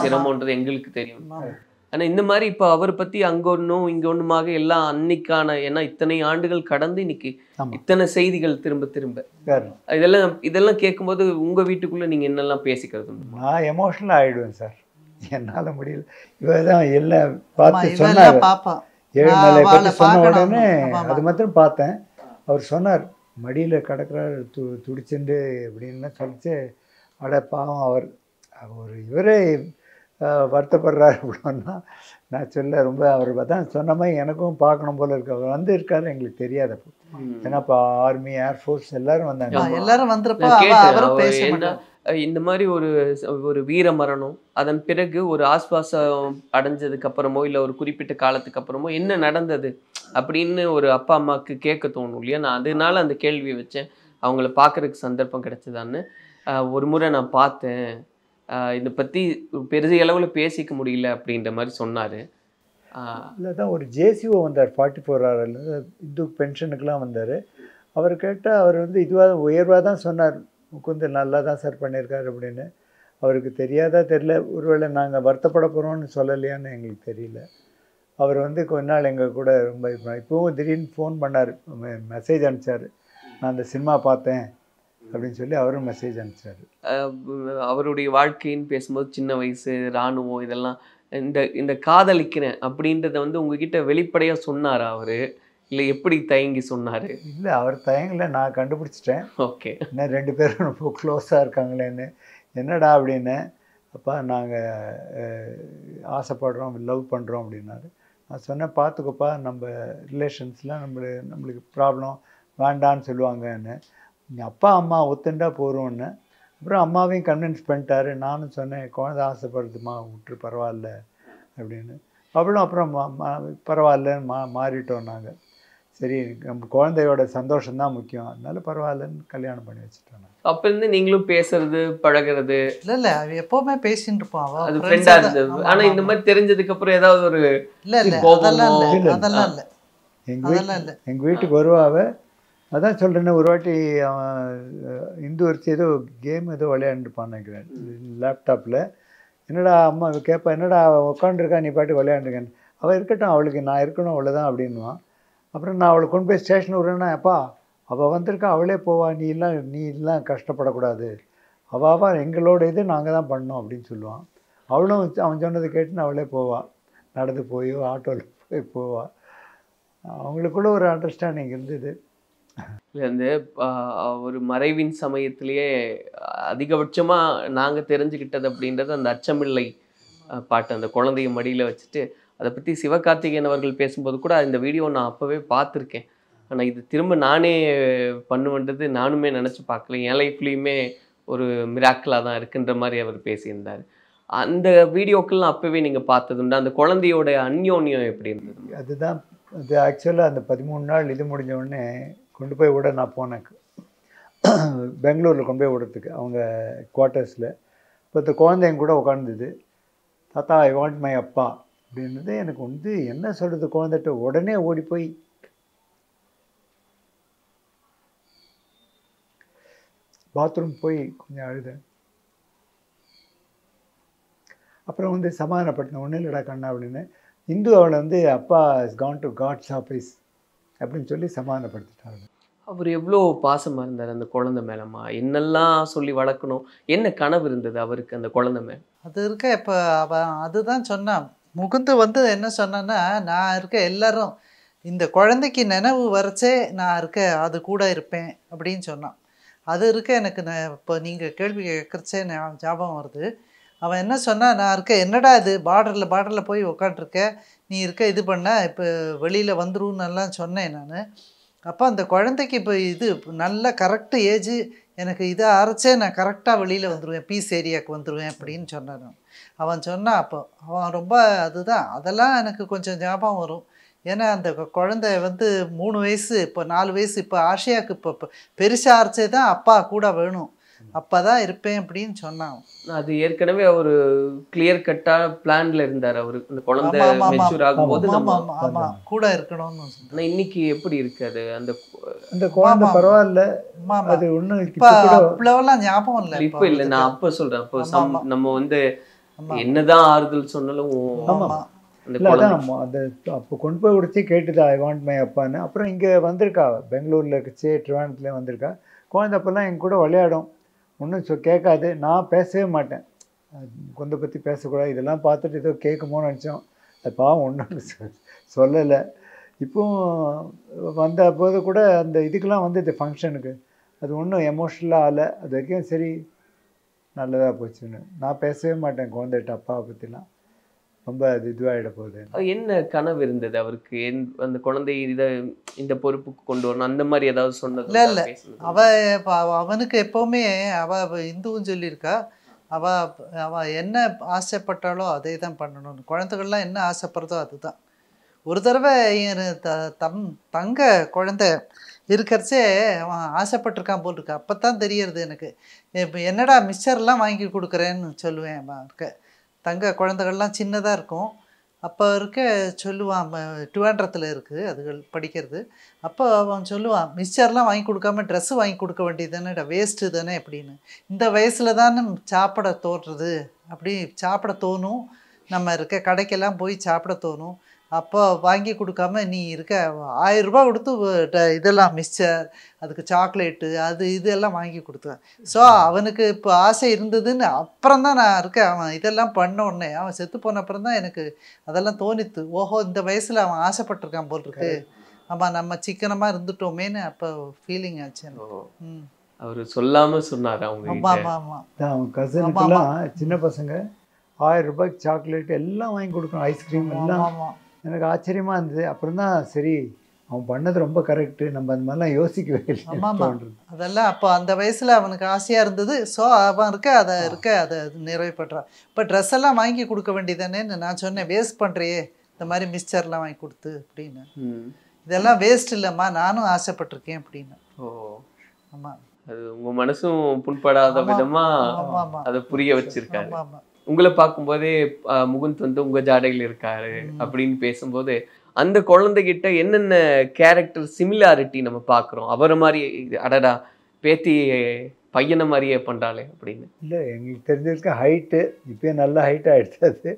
சிரமன்றது எங்களுக்கு தெரியும். ஆனால் இந்த மாதிரி இப்போ அவரை பற்றி அங்கே ஒன்றும் இங்கே ஒன்றுமாக எல்லாம் அன்னைக்கான, ஏன்னா இத்தனை ஆண்டுகள் கடந்து இன்னைக்கு இத்தனை செய்திகள் திரும்ப இதெல்லாம் கேட்கும்போது உங்கள் வீட்டுக்குள்ளே நீங்கள் என்னெல்லாம் பேசிக்கிறது? நான் எமோஷனல் ஆகிடுவேன் சார், என்னால் முடியல. இவதான் எல்லாம் பார்த்து சொன்னார், ஏழுமலை பற்றி சொன்ன உடனே அது மாத்திரம் பார்த்தேன். அவர் சொன்னார் மடியில் கிடக்கிறார் துடிச்சுண்டு அப்படின்லாம் சொல்லிச்சு. அட பாவம் அவர் இவரே வருத்தப்படுறாரு அப்படின்னா நான் சொல்ல ரொம்ப அவர் தான் சொன்ன மாதிரி எனக்கும் பார்க்கணும் போல இருக்கு. அவர் வந்து இருக்காரு எங்களுக்கு தெரியாது. ஏன்னா இப்போ ஆர்மி ஏர்ஃபோர்ஸ் எல்லாரும் வந்தாங்க, எல்லாரும் வந்திருப்போம். இந்த மாதிரி ஒரு வீர மரணம், அதன் பிறகு ஒரு ஆஸ்வாசம் அடைஞ்சதுக்கு அப்புறமோ இல்லை ஒரு குறிப்பிட்ட காலத்துக்கு அப்புறமோ என்ன நடந்தது அப்படின்னு ஒரு அப்பா அம்மாவுக்கு கேட்க தோணும் இல்லையா. நான் அதனால அந்த கேள்வியை வச்சேன், அவங்கள பார்க்கறதுக்கு சந்தர்ப்பம் கிடைச்சதான்னு. ஒரு முறை நான் பார்த்தேன், இதை பற்றி பெரிய அளவில் பேசிக்க முடியல அப்படின்ற மாதிரி சொன்னார். இல்லை தான் ஒரு ஜேசிஓ வந்தார் 44 hours இந்து பென்ஷனுக்கெலாம் வந்தார். அவர் கேட்டால் அவர் வந்து இதுவாக உயர்வாக தான் சொன்னார், முகுந்த் நல்லா தான் சார் பண்ணியிருக்காரு அப்படின்னு. அவருக்கு தெரியாதா தெரியல, ஒருவேளை நாங்கள் வருத்தப்பட போகிறோம்னு சொல்லலையான்னு எங்களுக்கு தெரியல. அவர் வந்து கொஞ்ச நாள் எங்கள் கூட ரொம்ப இப்போவும் திடீர்னு ஃபோன் பண்ணார், மெசேஜ் அனுப்பிச்சார், நான் அந்த சினிமா பார்த்தேன் அப்படின்னு சொல்லி அவரும் மெசேஜ் அனுப்பிச்சார். அவருடைய வாழ்க்கைன்னு பேசும்போது சின்ன வயசு இராணுவம் இதெல்லாம் இந்த காதலிக்கிறேன் அப்படின்றத வந்து உங்ககிட்ட வெளிப்படையாக சொன்னாரா அவர், இல்லை எப்படி தயங்கி சொன்னார்? இல்லை அவர் தயங்கலை, நான் கண்டுபிடிச்சிட்டேன். ஓகே, என்ன 2 பேரும் ரொம்ப க்ளோஸாக இருக்காங்களேன்னு. என்னடா அப்படின்னு, அப்பா நாங்கள் ஆசைப்படுறோம் லவ் பண்ணுறோம் அப்படின்னாரு. நான் சொன்னேன் பார்த்துக்கோப்பா, நம்ம ரிலேஷன்ஸ்லாம் நம்மளுக்கு ப்ராப்ளம் வேண்டான்னு சொல்லுவாங்கன்னு. அப்பா அம்மா ஒத்துண்டா போகிறோன்னு. அப்புறம் அம்மாவையும் கன்வின்ஸ் பண்ணிட்டாரு. நானும் சொன்னேன் குழந்தை ஆசைப்படுறதுமா விட்டுரு பரவாயில்ல அப்படின்னு. அவளும் அப்புறம் பரவாயில்லன்னு மாறிட்டோம் நாங்கள். சரி நம்ம குழந்தையோட சந்தோஷம்தான் முக்கியம், அதனால பரவாயில்லன்னு கல்யாணம் பண்ணி வச்சுட்டோம். அப்போ இருந்து நீங்களும் பேசுறது பழகிறது? இல்லை அவ எப்போவுமே பேசிட்டு இருப்போம், அது ஃப்ரெண்டாக இருந்தது. ஆனால் இந்த மாதிரி தெரிஞ்சதுக்கு அப்புறம் ஏதாவது ஒரு அதெல்லாம் இல்லை. எங்கள் வீட்டுக்கு வருவாவ, அதான் சொல்கிறேன்னு. ஒரு வாட்டி அவன் இந்து வரிச்சு ஏதோ கேம் ஏதோ விளையாண்டுப்பான்னு நினைக்கிறேன் லேப்டாப்பில். என்னடா அம்மா கேட்பா, என்னடா உட்காந்துருக்கா நீ பாட்டு விளையாண்டுருக்கேன். அவள் இருக்கட்டும், அவளுக்கு நான் இருக்கணும் அவ்வளோதான் அப்படின்வான். அப்புறம் நான் அவளை கொண்டு போய் ஸ்டேஷன் விட்றேன்னா, அப்பா அவள் வந்திருக்கா, அவளே போவா, நீ எல்லாம் கஷ்டப்படக்கூடாது, அவள் எங்களோட இது நாங்கள் தான் பண்ணோம் அப்படின்னு சொல்லுவான். அவளும் அவன் சொன்னதை கேட்டுன்னு அவளே போவாள், நடந்து போயோ ஆட்டோவில் போவாள். அவங்களுக்குள்ள ஒரு அண்டர்ஸ்டாண்டிங் இருந்தது. இல்லை இந்த ஒரு மறைவின் சமயத்திலேயே அதிகபட்சமாக நாங்கள் தெரிஞ்சுக்கிட்டது அப்படின்றது அந்த அச்சமில்லை பாட்டு, அந்த குழந்தைய மடியில் வச்சுட்டு அதை பற்றி சிவகார்த்திகேயன் அவர்கள் பேசும்போது கூட இந்த வீடியோ நான் அப்போவே பார்த்துருக்கேன். ஆனால் இது திரும்ப நானே பண்ணுவேன்றது நானுமே நினச்சி பார்க்கல. என் லைஃப்லேயுமே ஒரு மிராக்கிளாக தான் இருக்குன்ற மாதிரி அவர் பேசியிருந்தார். அந்த வீடியோக்கள்லாம் அப்போவே நீங்கள் பார்த்ததுண்டா? அந்த குழந்தையோட அந்யோன்யம் எப்படி இருந்தது? அதுதான் அது ஆக்சுவலாக அந்த 13 நாள் இது முடிஞ்ச உடனே கொண்டு போய் விட நான் போனேன் பெங்களூரில் கொண்டு போய் விடுறதுக்கு அவங்க குவார்ட்டர்ஸில். இப்போ இந்த குழந்தைங்க கூட உட்காந்துது, தாத்தா ஐ வாண்ட் மை அப்பா அப்படின்றது. எனக்கு என்ன சொல்கிறது, குழந்தைகிட்ட உடனே ஓடி போய் பாத்ரூம் போய் கொஞ்சம் அழுதேன். அப்புறம் சமாதானப்பட்டின, ஒன்றும் இல்லைடா கண்ணா அப்படின்னு. இந்து அவளை அப்பா is gone to God's office அப்படின்னு சொல்லி சமாதானப்படுத்திட்டாங்க. அவர் எவ்வளோ பாசமாக இருந்தார் அந்த குழந்தை மேலம்மா? என்னெல்லாம் சொல்லி வளர்க்கணும், என்ன கனவு இருந்தது அவருக்கு அந்த குழந்தை மேலே? அது இருக்க இப்போ அவன் அதுதான் சொன்னான். முகுந்து என்ன சொன்னான்னா, நான் இருக்க எல்லாரும் இந்த குழந்தைக்கு நினைவு வரைச்சே நான் இருக்க அது கூட இருப்பேன் அப்படின்னு சொன்னான். அது இருக்க எனக்கு இப்போ நீங்கள் கேள்வி கேட்குறச்சே ஞாபகம் வருது. அவன் என்ன சொன்னான், நான் இருக்க என்னடா இது பார்டரில் போய் உக்காண்டிருக்க, நீ இருக்க இது பண்ண இப்போ வெளியில் வந்துருன்னு எல்லாம் சொன்னேன் நான். அப்போ அந்த குழந்தைக்கு இப்போ இது நல்ல கரெக்டு ஏஜ், எனக்கு இதை அரைச்சே நான் கரெக்டாக வெளியில் வந்துடுவேன், பீஸ் ஏரியாவுக்கு வந்துடுவேன் அப்படின்னு சொன்னான். அவன் சொன்னான். அப்போ அவன் ரொம்ப அதுதான் அதெல்லாம் எனக்கு கொஞ்சம் ஞாபகம் வரும். ஏன்னா அந்த குழந்தை 3 வயசு, இப்போ 4 வயசு, இப்போ ஆஷியாவுக்கு இப்போ பெருசாக அரைச்சே தான் அப்பா கூட வேணும், அப்போ தான் இருப்பேன் அப்படின்னு சொன்னான். அது ஏற்கனவே ஒரு கிளியர் கட்டாக பிளான்ல இருந்தார் அவர். அந்த குழந்தை மெச்சூர் ஆகும்போது ஆமாம் கூட இருக்கணும்னு. ஆனால் இன்னைக்கு எப்படி இருக்காது அந்த குழந்தை? பரவாயில்ல, அது ஒன்றும் இப்பெல்லாம் ஞாபகம் இல்லை. இப்போ இல்லை, நான் அப்போ சொல்கிறேன். அப்போ நம்ம என்னதான் ஆறுதல் சொன்னாலும் அந்த அப்போ கொண்டு போய் விடுச்சு கேட்டுது ஐ வாண்ட் மை அப்பான்னு. அப்புறம் இங்கே வந்திருக்கா, பெங்களூரில் இருக்குச்சு, ட்ரிவாண்டத்தில் வந்திருக்கா. குழந்தை அப்போல்லாம் என் கூட விளையாடும், ஒன்றும் கேட்காது. நான் பேசவே மாட்டேன், குழந்தை பற்றி பேசக்கூடாது, இதெல்லாம் பார்த்துட்டு ஏதோ கேட்குமோன்னு நினச்சோம். அது பாவம் ஒன்றும் சொல்லலை. இப்போவும் வந்த போது கூட அந்த இதுக்கெலாம் இது ஃபங்க்ஷனுக்கு அது ஒன்றும் எமோஷ்னலாக ஆகலை. அது வரைக்கும் சரி நல்லதாக போச்சுன்னு. நான் பேசவே மாட்டேன் குழந்தைகிட்ட அப்பாவை பற்றிலாம், ரொம்ப அது இதுவாகிட போகுது. என்ன கனவு இருந்தது அவருக்கு? அந்த குழந்தை இந்த பொறுப்புக்கு கொண்டு வரணும் அந்த மாதிரி ஏதாவது சொன்னது? இல்லை இல்லை, அவனுக்கு எப்போவுமே இந்துவும் சொல்லியிருக்கா, அவள் என்ன ஆசைப்பட்டாலோ அதே தான் பண்ணணும்னு. குழந்தைகள்லாம் என்ன ஆசைப்படுறதோ அதுதான். ஒரு தடவை தங்க குழந்தை இருக்கிறச்சே அவன் ஆசைப்பட்டிருக்கான் போல் இருக்கு. அப்போ தான் தெரியறது எனக்கு. இப்போ என்னடா மிக்சர்லாம் வாங்கி கொடுக்குறேன்னு சொல்லுவேன். இருக்க தங்க குழந்தைகள்லாம் சின்னதாக இருக்கும். அப்போ சொல்லுவான், ட்ரிவாண்ட்ரத்தில் இருக்குது அதுகள் படிக்கிறது. அப்போ அவன் சொல்லுவான், மிக்சர்லாம் வாங்கி கொடுக்காம ட்ரெஸ்ஸு வாங்கி கொடுக்க வேண்டியது தானேடா, வேஸ்ட்டு தானே அப்படின்னு. இந்த வயசில் தானே சாப்பிட தோன்றுறது, அப்படி சாப்பிட தோணும். நம்ம கடைக்கெல்லாம் போய் சாப்பிட தோணும். அப்போ வாங்கி கொடுக்காம நீ 1000 ரூபா கொடுத்து இதெல்லாம் மிக்சர், அதுக்கு சாக்லேட்டு, அது இதெல்லாம் வாங்கி கொடுத்தேன். ஸோ அவனுக்கு இப்போ ஆசை இருந்ததுன்னு அப்புறம் தான் நான் அவன் இதெல்லாம் பண்ண உடனே, அவன் செத்து போன அப்புறம் தான் எனக்கு அதெல்லாம் தோணித்து. ஓஹோ, இந்த வயசில் அவன் ஆசைப்பட்டிருக்கான் போல் இருக்கு, ஆமாம் நம்ம சிக்கனமாக இருந்துட்டோமேன்னு அப்போ ஃபீலிங் ஆச்சு எனக்கு. அவர் சொல்லாமல் சொன்னார் அவங்க. ஆமாம் ஆமாம் ஆமாம். அவன் கசனுக்கெல்லாம் சின்ன பசங்க 1000 ரூபாய்க்கு சாக்லேட் எல்லாம் வாங்கி கொடுக்கணும், ஐஸ்கிரீம் எல்லாம். எனக்கு ஆச்சரியமாக இருந்தது. அப்புறம் தான் சரி அவன் பண்ணது ரொம்ப கரெக்டு, நம்ம அந்த மாதிரிலாம் யோசிக்கவே இல்லை. ஆமாம், அதெல்லாம் அப்போ அந்த வயசில் அவனுக்கு ஆசையாக இருந்தது. ஸோ அவன் அதை நிறைவேற்றான். இப்போ ட்ரெஸ் எல்லாம் வாங்கி கொடுக்க வேண்டியதானேன்னு நான் சொன்னேன். வேஸ்ட் பண்ணுறியே இந்த மாதிரி மிக்சர்லாம் வாங்கி கொடுத்து அப்படின்னு. இதெல்லாம் வேஸ்ட் இல்லைம்மா, நானும் ஆசைப்பட்டிருக்கேன் அப்படின்னு. ஓ ஆமாம், அது உங்கள் மனசும் புண்படாத விதமாக அதை புரிய வச்சிருக்காரு. உங்களை பார்க்கும்போதே முகுந்த் உங்க ஜாடையில் இருக்காரு அப்படின்னு பேசும்போது அந்த குழந்தைகிட்ட என்னென்ன கேரக்டர் சிமிலாரிட்டி நம்ம பார்க்குறோம்? அவரை மாதிரி அடடா பேத்தி பையனை மாதிரியே பண்ணுறாளே அப்படின்னு. இல்லை, எங்களுக்கு தெரிஞ்சிருக்க ஹைட்டு இப்போயே நல்ல ஹைட் ஆகிடுச்சு. அது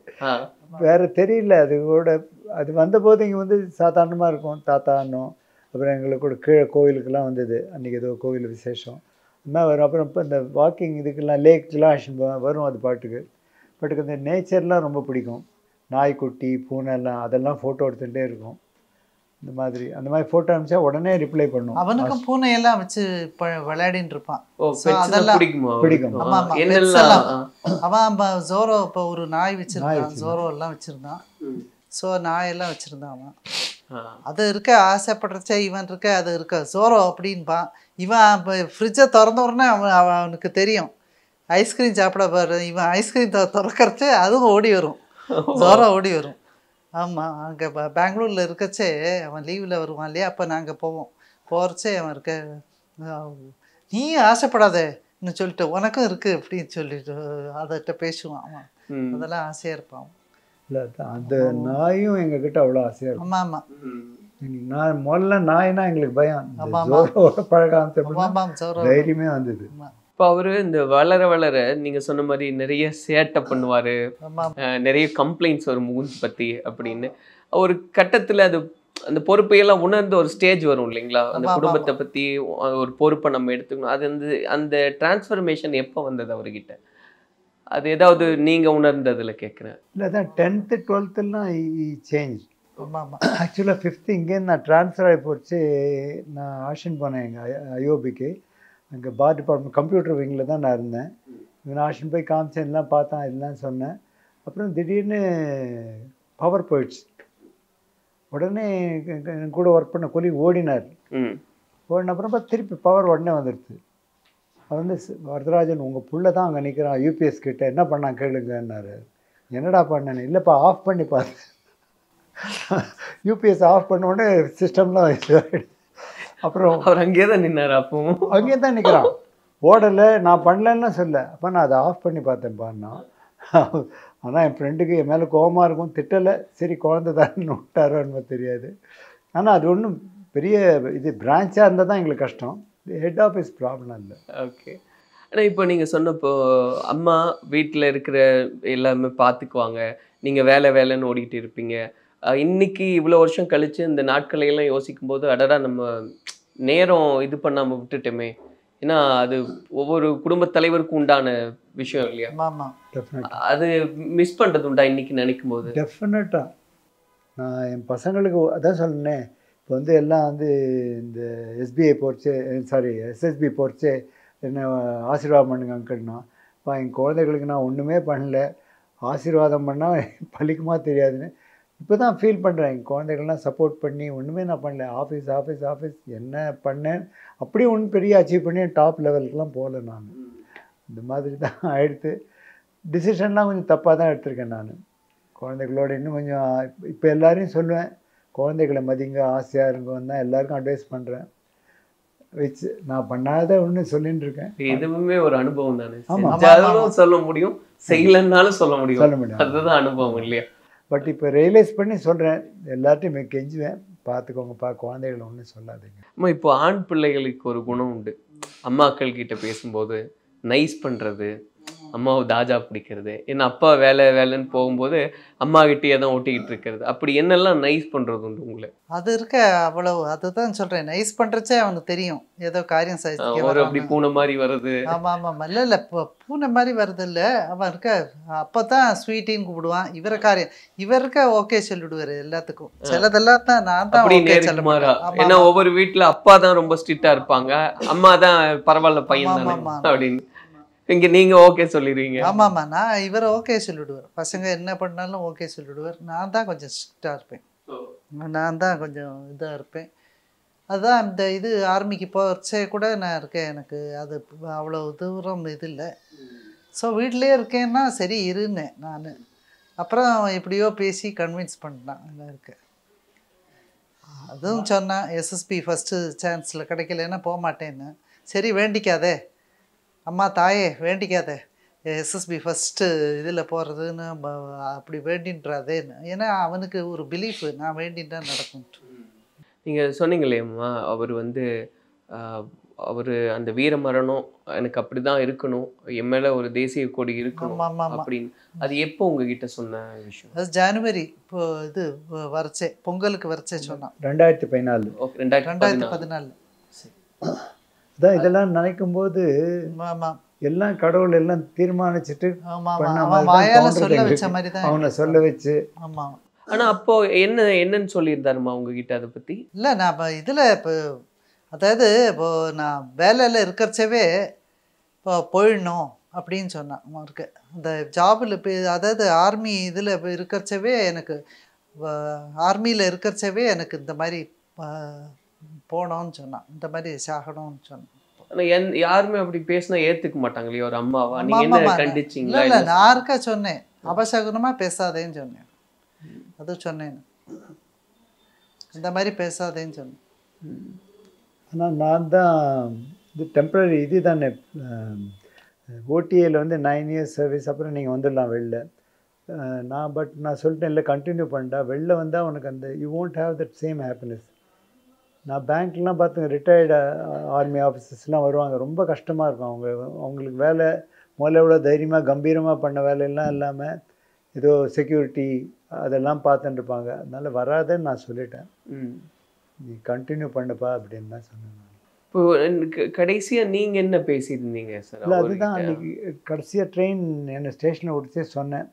வேறு தெரியல. அது கூட அது வந்தபோது இங்கே சாதாரணமாக இருக்கும், தாத்தானோ அப்புறம் எங்களுக்கு கூட கீழே கோவிலுக்கெல்லாம் வந்தது. அன்றைக்கி ஏதோ கோவில் விசேஷம் இந்த மாதிரி வரும். அப்புறம் இப்போ இந்த வாக்கிங் இதுக்கெல்லாம் லேக்கெலாம் வரும். அது பாட்டுக்கு இந்த நேச்சர்லாம் ரொம்ப பிடிக்கும். நாய்க்குட்டி பூனைலாம் அதெல்லாம் ஃபோட்டோ எடுத்துகிட்டே இருக்கும். இந்த மாதிரி அந்த மாதிரி ஃபோட்டோ அனுப்பிச்சா உடனே ரிப்ளை பண்ணும். அவனுக்கும் பூனையெல்லாம் வச்சு விளையாடின்னு இருப்பான். பிடிக்கும். அவன் ஜோரோ இப்போ ஒரு நாய் வச்சிருந்தான், ஜோரோ எல்லாம் வச்சிருந்தான். ஸோ நாயெல்லாம் வச்சிருந்தான் அவன். அது இருக்க ஆசைப்படுறச்சே இவன் இருக்க அது இருக்க ஜோரோ அப்படின்பான். இவன் இப்போ ஃப்ரிட்ஜை திறந்த உடனே அவனுக்கு தெரியும் ஐஸ்கிரீம் சாப்பிட பாரு. இவன் ஐஸ்கிரீம் திறக்கறச்சே அதுவும் ஓடி வரும், ஜோரோ ஓடி வரும். ஆமாம், அங்கே பெங்களூரில் இருக்கச்சே அவன் லீவில் வருவான் இல்லையா, அப்போ நாங்கள் போகிறச்சே அவன் இருக்க நீ ஆசைப்படாதேன்னு சொல்லிட்டு உனக்கும் இருக்குது அப்படின்னு சொல்லிட்டு அதட்ட பேசுவான். அவன் அதெல்லாம் ஆசையாக இருப்பான். இல்லை அந்த நாயும் எங்ககிட்ட அவ்வளோ ஆசையாக இருக்கும். ஆமாம் ஆமாம். நான் முதல்ல நாய்னா எங்களுக்கு பயம். பழகாம தைரியமே வந்தது. இப்போ அவரு இந்த வளர வளர நீங்க சொன்ன மாதிரி நிறைய சேட்டை பண்ணுவாரு, நிறைய கம்ப்ளைண்ட்ஸ் வரும் மூஞ்சி பத்தி அப்படின்னு. ஒரு கட்டத்துல அது அந்த பொறுப்பையெல்லாம் உணர்ந்த ஒரு ஸ்டேஜ் வரும் இல்லைங்களா, அந்த குடும்பத்தை பத்தி ஒரு பொறுப்பை நம்ம எடுத்துக்கணும். அது அந்த டிரான்ஸ்ஃபர்மேஷன் எப்போ வந்தது அவர்கிட்ட? அது ஏதாவது நீங்க உணர்ந்ததுல கேட்குறேன். இல்லை அதான் 10th 12th சேஞ்ச். ஆக்சுவலாக 5th இங்கேருந்து நான் ட்ரான்ஸ்ஃபர் ஆகி போச்சு. நான் ஆஷன் போனேன் எங்கள் ஐஓபிக்கு. அங்கே பார் டிபார்ட்மெண்ட் கம்ப்யூட்டர் விங்கில் தான் நான் இருந்தேன். இவன் ஆஷன் போய் காமிச்சேன், எல்லாம் பார்த்தான், எல்லாம் சொன்னேன். அப்புறம் திடீர்னு பவர் போயிடுச்சு. உடனே என் கூட ஒர்க் பண்ண கொலி ஓடினார். ஓடின அப்புறம் திருப்பி பவர் உடனே வந்துடுச்சு. அவர் வந்து வரதராஜன் உங்கள் புள்ள தான் அங்கே நிற்கிறான் யூபிஎஸ் கிட்ட, என்ன பண்ணான் கேளுங்கன்னாரு. என்னடா பண்ணேன்னு, இல்லைப்பா ஆஃப் பண்ணி பார்த்து யூபிஎஸ் ஆஃப் பண்ண உடனே சிஸ்டம்லாம் ஆகிடுச்சு. அப்புறம் அவர் அங்கேயே தான் நின்னார். அப்பவும் அங்கேயே தான் நிற்கிறான், ஓடலை, நான் பண்ணலன்னு சொல்ல. அப்போ நான் அதை ஆஃப் பண்ணி பார்த்தேன்ப்பான்னா. ஆனால் என் ஃப்ரெண்டுக்கு என் மேலே கோபமாக இருக்கும், திட்டலை. சரி குழந்தை தான் விட்டாரோன்னு தெரியாது. ஆனால் அது ஒன்றும் பெரிய இது பிரான்ச்சாக இருந்தால் தான் எங்களுக்கு கஷ்டம். ஹெட் ஆஃபீஸ் ப்ராப்ளம் இல்லை. ஓகே. ஆனால் இப்போ நீங்கள் சொன்னப்போ அம்மா வீட்டில் இருக்கிற எல்லாமே பார்த்துக்குவாங்க, நீங்கள் வேலைன்னு ஓடிக்கிட்டு இருப்பீங்க. இன்னைக்கு இவ்வளோ வருஷம் கழித்து இந்த நாட்களையெல்லாம் யோசிக்கும் போது அடடா நம்ம நேரம் இது பண்ணாமல் விட்டுட்டோமே. ஏன்னா அது ஒவ்வொரு குடும்ப தலைவருக்கும் உண்டான விஷயம் இல்லையா? அது மிஸ் பண்ணுறது உண்டா இன்னைக்கு நினைக்கும் போது? டெஃபினட்டாக. நான் என் பசங்களுக்கு அதான் சொன்னேன். இப்போ வந்து எல்லாம் வந்து இந்த எஸ்பிஐ போச்சு, சாரி எஸ்எஸ்பி போச்சு, என்ன ஆசீர்வாதம் பண்ணுங்க அங்கிள்னா. இப்போ என் குழந்தைகளுக்கு நான் ஒன்றுமே பண்ணல, ஆசீர்வாதம் பண்ணால் பலிக்குமா தெரியாதுன்னு இப்போ தான் ஃபீல் பண்ணுறேன். என் குழந்தைகள்லாம் சப்போர்ட் பண்ணி ஒன்றுமே நான் பண்ணல. ஆஃபீஸ் என்ன பண்ணேன் அப்படியே ஒன்றும் பெரிய அச்சீவ் பண்ணி டாப் லெவலுக்குலாம் போகல. நான் இந்த மாதிரி தான் ஆகிடுத்து. டிசிஷன்லாம் கொஞ்சம் தப்பாக தான் எடுத்திருக்கேன் நான். குழந்தைகளோட இன்னும் கொஞ்சம் இப்போ எல்லாரையும் சொல்லுவேன், குழந்தைகளை மதிங்க, ஆசையாக இருக்கும் தான் எல்லாருக்கும் அட்வைஸ் பண்ணுறேன். வச்சு நான் பண்ணாத ஒன்று சொல்லிட்டு இருக்கேன். இதுவுமே ஒரு அனுபவம் தானே. செஞ்சாலும் சொல்ல முடியும், செய்யலன்னாலும் சொல்ல முடியும். அதுதான் அனுபவம் இல்லையா? பட் இப்போ ரியலைஸ் பண்ணி சொல்கிறேன், எல்லாத்தையும் கெஞ்சுவேன், பார்த்துக்கோங்கப்பா, குழந்தைகளை ஒன்றும் சொல்லாதீங்க. அம்மா இப்போ ஆண் பிள்ளைகளுக்கு ஒரு குணம் உண்டு. அம்மாக்கள் கிட்ட பேசும்போது நைஸ் பண்ணுறது, அம்மாவை தாஜா பிடிக்கிறது. ஏன்னா அப்பா வேலைன்னு போகும்போது அம்மா கிட்டேயே தான் ஒட்டிக்கிட்டு இருக்கிறது. அப்படி என்னெல்லாம் நைஸ் பண்ணுறது உண்டு உங்களை? அது இருக்க அவ்வளவு, அதுதான் சொல்கிறேன். நைஸ் பண்ணுறச்சே அவனுக்கு தெரியும் ஏதோ காரியம் ஒரு அப்படி பூனை மாதிரி வருது. ஆமாம் இல்லை இப்போ பூனை மாதிரி வருது இல்லை, அவன் இருக்க அப்போ தான் ஸ்வீட்டின்னு கூப்பிடுவான். இவரை காரியம் இவருக்கு ஓகே சொல்லிவிடுவார் எல்லாத்துக்கும். சிலதெல்லாம் தான் நான் தான் ஓகே சொல்ல. ஏன்னா ஒவ்வொரு வீட்டில் அப்பா தான் ரொம்ப ஸ்ட்ரிக்டாக இருப்பாங்க, அம்மா தான் பரவாயில்ல பையன் தானே அப்படின்னு. இங்கே நீங்கள் ஓகே சொல்லிடுவீங்க. ஆமாம்மா, நான் இவரை ஓகே சொல்லிவிடுவார். பசங்க என்ன பண்ணாலும் ஓகே சொல்லிவிடுவார். நான் தான் கொஞ்சம் ஸ்ட்ரிக்டாக இருப்பேன், நான் தான் கொஞ்சம் இதாக இருப்பேன். அதுதான் இந்த இது ஆர்மிக்கு போகிறச்சே கூட நான் இருக்கேன். எனக்கு அது அவ்வளோ தூரம் இது இல்லை. ஸோ வீட்டிலே இருக்கேன்னா சரி இருந்தேன் நான். அப்புறம் எப்படியோ பேசி கன்வின்ஸ் பண்ணலாம் எல்லாம் இருக்கேன். அதுவும் சொன்னான், எஸ்எஸ்பி ஃபஸ்ட்டு சான்ஸில் கிடைக்கலன்னா போக மாட்டேன்னு. சரி வேண்டிக்காதே அம்மா தாயே, வேண்டிக்காத, எஸ்எஸ்பி ஃபஸ்ட்டு இதில் போகிறதுன்னு அப்படி வேண்டின்றாதேன்னு. ஏன்னா அவனுக்கு ஒரு பிலீஃபு, நான் வேண்டின்னு தான் நடக்கும். நீங்கள் சொன்னீங்களேம்மா, அவர் வந்து அவர் அந்த வீர மரணம் எனக்கு அப்படி தான் இருக்கணும், என் மேலே ஒரு தேசிய கொடி இருக்கணும் அப்படின்னு அது எப்போ உங்ககிட்ட சொன்ன விஷயம்? அது ஜனவரி இப்போ இது வரைச்சே பொங்கலுக்கு வரைச்சே சொன்னான் 2014. 2014. அதான் இதெல்லாம் நினைக்கும் போது ஆமாம் எல்லாம் கடவுள் எல்லாம் தீர்மானிச்சுட்டு வாயால சொல்ல வச்ச மாதிரி தான் அவனை சொல்ல வச்சு. ஆமாம். ஆனால் அப்போ என்னன்னு சொல்லியிருந்தாருமா உங்ககிட்ட அதை பற்றி? இல்லை நான் இதில் இப்போ அதாவது இப்போது நான் வேலையில் இருக்கிறச்சவே இப்போ போயிடணும் அப்படின்னு சொன்னான் அவருக்கு. அந்த ஜாபில் இப்போ அதாவது ஆர்மி இதில் இப்போ இருக்கிறச்சவே எனக்கு ஆர்மியில் இருக்கிறச்சவே எனக்கு இந்த மாதிரி போனோன்னு சொன்னான், இந்த மாதிரி சாகணும்னு சொன்னான். ஆனால் யாருமே அப்படி பேசினா ஏற்றுக்க மாட்டாங்க இல்லையா ஒரு அம்மாவா? நீங்கள் என்ன கண்டிச்சிங்களா? இல்லை நான் யாருக்கா சொன்னேன், அபசகுனமாக பேசாதேன்னு சொன்னேன். அது சொன்னேன், இந்த மாதிரி பேசாதேன்னு சொன்னேன். ஆனால் நான் தான் இது டெம்பரரி இது தானே, ஓடிஏயில் வந்து 9 years சர்வீஸ், அப்புறம் நீங்கள் வந்துடலாம் வெளில. நான் சொல்லிட்டேன் இல்லை கண்டினியூ பண்ணிட்டா வெளில வந்தால் உனக்கு அந்த you won't have that same happiness. நான் பேங்க்லாம் பார்த்துங்க ரிட்டையர்டு ஆர்மி ஆஃபீஸர்ஸ்லாம் வருவாங்க, ரொம்ப கஷ்டமாக இருக்கும் அவங்களுக்கு வேலை. முதல்ல எவ்வளோ தைரியமாக கம்பீரமாக பண்ண வேலையெல்லாம் இல்லாமல் ஏதோ செக்யூரிட்டி அதெல்லாம் பார்த்துட்டு இருப்பாங்க. அதனால் வராதுன்னு நான் சொல்லிட்டேன், நீ கண்டினியூ பண்ணப்பா அப்படின்னு தான் சொன்னேன். இப்போ கடைசியாக நீங்கள் என்ன பேசியிருந்தீங்க சார்? இல்லை அதுதான் அன்றைக்கி கடைசியாக ட்ரெயின் என்னை ஸ்டேஷனில் விட்டுச்சே சொன்னேன்.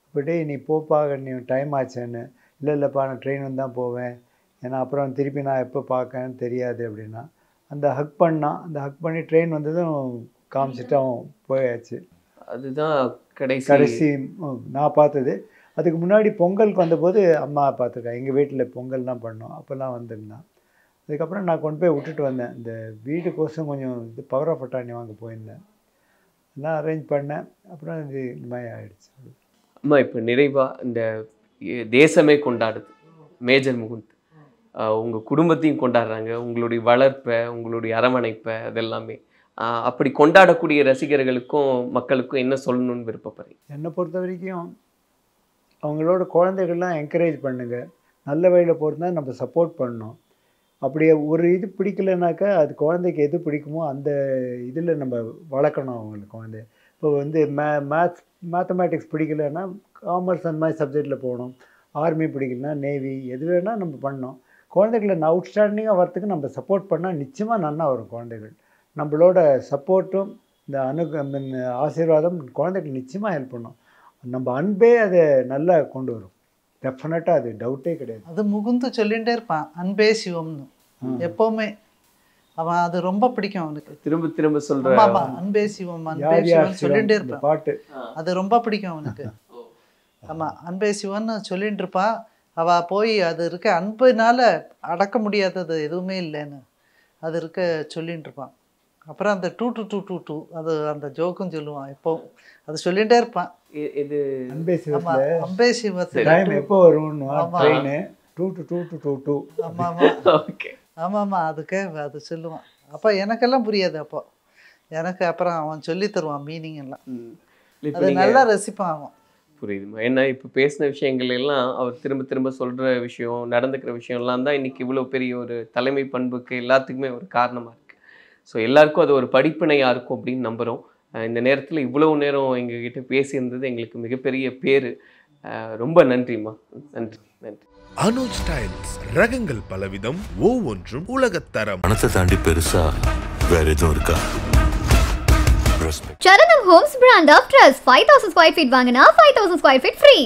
இப்படி நீ போப்பா, நீ டைம் ஆச்சேன்னு. இல்லைப்பா நான் ட்ரெயின் தான் போவேன், ஏன்னா அப்புறம் திருப்பி நான் எப்போ பார்க்கன்னு தெரியாது அப்படின்னா. அந்த ஹக் பண்ணான், அந்த ஹக் பண்ணி ட்ரெயின் வந்ததும் காமிச்சிட்டு அவன் போயாச்சு. அதுதான் கடைசி நான் பார்த்தது. அதுக்கு முன்னாடி பொங்கலுக்கு வந்தபோது அம்மா பார்த்துருக்கேன், எங்கள் வீட்டில் பொங்கல்லாம் பண்ணோம், அப்போல்லாம் வந்திருந்தான். அதுக்கப்புறம் நான் கொண்டு போய் விட்டுட்டு வந்தேன். இந்த வீட்டுக்கோசம் கொஞ்சம் இது பவர் ஆஃப் அட்டார்னி வாங்க போயிருந்தேன், எல்லாம் அரேஞ்ச் பண்ணேன். அப்புறம் இது இந்த மாதிரி ஆகிடுச்சு. அம்மா இப்போ நிறைவாக இந்த தேசமே கொண்டாடுது மேஜர் முகுந்த், உங்கள் குடும்பத்தையும் கொண்டாடுறாங்க, உங்களுடைய வளர்ப்பை, உங்களுடைய அரவணைப்பை, அதெல்லாமே அப்படி கொண்டாடக்கூடிய ரசிகர்களுக்கும் மக்களுக்கும் என்ன சொல்லணும்னு விருப்பப்படுறீங்க? என்னை பொறுத்த வரைக்கும் அவங்களோட குழந்தைகள்லாம் என்கரேஜ் பண்ணுங்க, நல்ல வழியில் போகிறதுனா நம்ம சப்போர்ட் பண்ணணும். அப்படியே ஒரு இது பிடிக்கலைனாக்கா அது குழந்தைக்கு எது பிடிக்குமோ அந்த இதில் நம்ம வளர்க்கணும் அவங்களுக்கு குழந்தை. இப்போ வந்து மேத்தமேட்டிக்ஸ் பிடிக்கலைன்னா காமர்ஸ் அந்த மாதிரி சப்ஜெக்டில் போகணும், ஆர்மி பிடிக்கலன்னா நேவி, எது வேணால் நம்ம பண்ணோம். குழந்தைகளை அவுட்ஸ்டாண்டிங்காக வரத்துக்கு நம்ம சப்போர்ட் பண்ணால் நிச்சயமாக நல்லா வரும் குழந்தைகள். நம்மளோட சப்போர்ட்டும் இந்த ஆசீர்வாதம் குழந்தைகளுக்கு நிச்சயமாக ஹெல்ப் பண்ணும். நம்ம அன்பே அதை நல்லா கொண்டு வரும், டெஃபினட்டாக, அது டவுட்டே கிடையாது. அது முகுந்து சொல்லிகிட்டே இருப்பான், அன்பே சிவம்னு எப்போவுமே. அவன் அது ரொம்ப பிடிக்கும் அவனுக்கு, திரும்ப திரும்ப சொல்கிறேன், அன்பே சிவம் அன்பே சிவம் சொல்லிகிட்டே இருப்பான் பாட்டு. அது ரொம்ப பிடிக்கும் அவனுக்கு. ஆமாம், அன்பே சிவன்னு சொல்லிகிட்டு இருப்பான். அவள் போய் அது இருக்க அன்புனால அடக்க முடியாதது எதுவுமே இல்லைன்னு அது இருக்க சொல்லிகிட்டு இருப்பான். அப்புறம் அந்த 2 அது அந்த ஜோக்கும் சொல்லுவான், எப்போ அது சொல்லிகிட்டே இருப்பான். இது அன்பே சிவத்தில் அன்பே சிவத்தில் டைம் எப்போ வரும்னு ட்ரெயின் 2 ஆமாம் ஓகே ஆமாம் அதுக்கு அது சொல்லுவான். அப்போ எனக்கெல்லாம் புரியாது, அப்போ எனக்கு அப்புறம் அவன் சொல்லி தருவான் மீனிங் எல்லாம், அது நல்லா ரசிப்பான் அவன். புரியுதுமா? ஏன்னா இப்போ பேசின விஷயங்கள் எல்லாம் அவர் திரும்ப திரும்ப சொல்கிற விஷயம், நடந்துக்கிற விஷயம்லாம் தான் இன்றைக்கி இவ்வளோ பெரிய ஒரு தலைமை பண்புக்கு எல்லாத்துக்குமே ஒரு காரணமாக இருக்குது. ஸோ எல்லாருக்கும் அது ஒரு படிப்பினையாக இருக்கும் அப்படின்னு நம்புகிறோம். இந்த நேரத்தில் இவ்வளவு நேரம் எங்ககிட்ட பேசியிருந்தது எங்களுக்கு மிகப்பெரிய பேர். ரொம்ப நன்றிம்மா. நன்றி நன்றி. அனுஜ் ஸ்டைல்ஸ், ரகங்கள் பலவிதம், ஒவ்வொன்றும் உலகத்தரம். பணத்தை தாண்டி பெருசா வேற எதுவும் இருக்கா? Charanam Homes brand of trust. 5000 square feet வாங்கினா 5000 square feet free.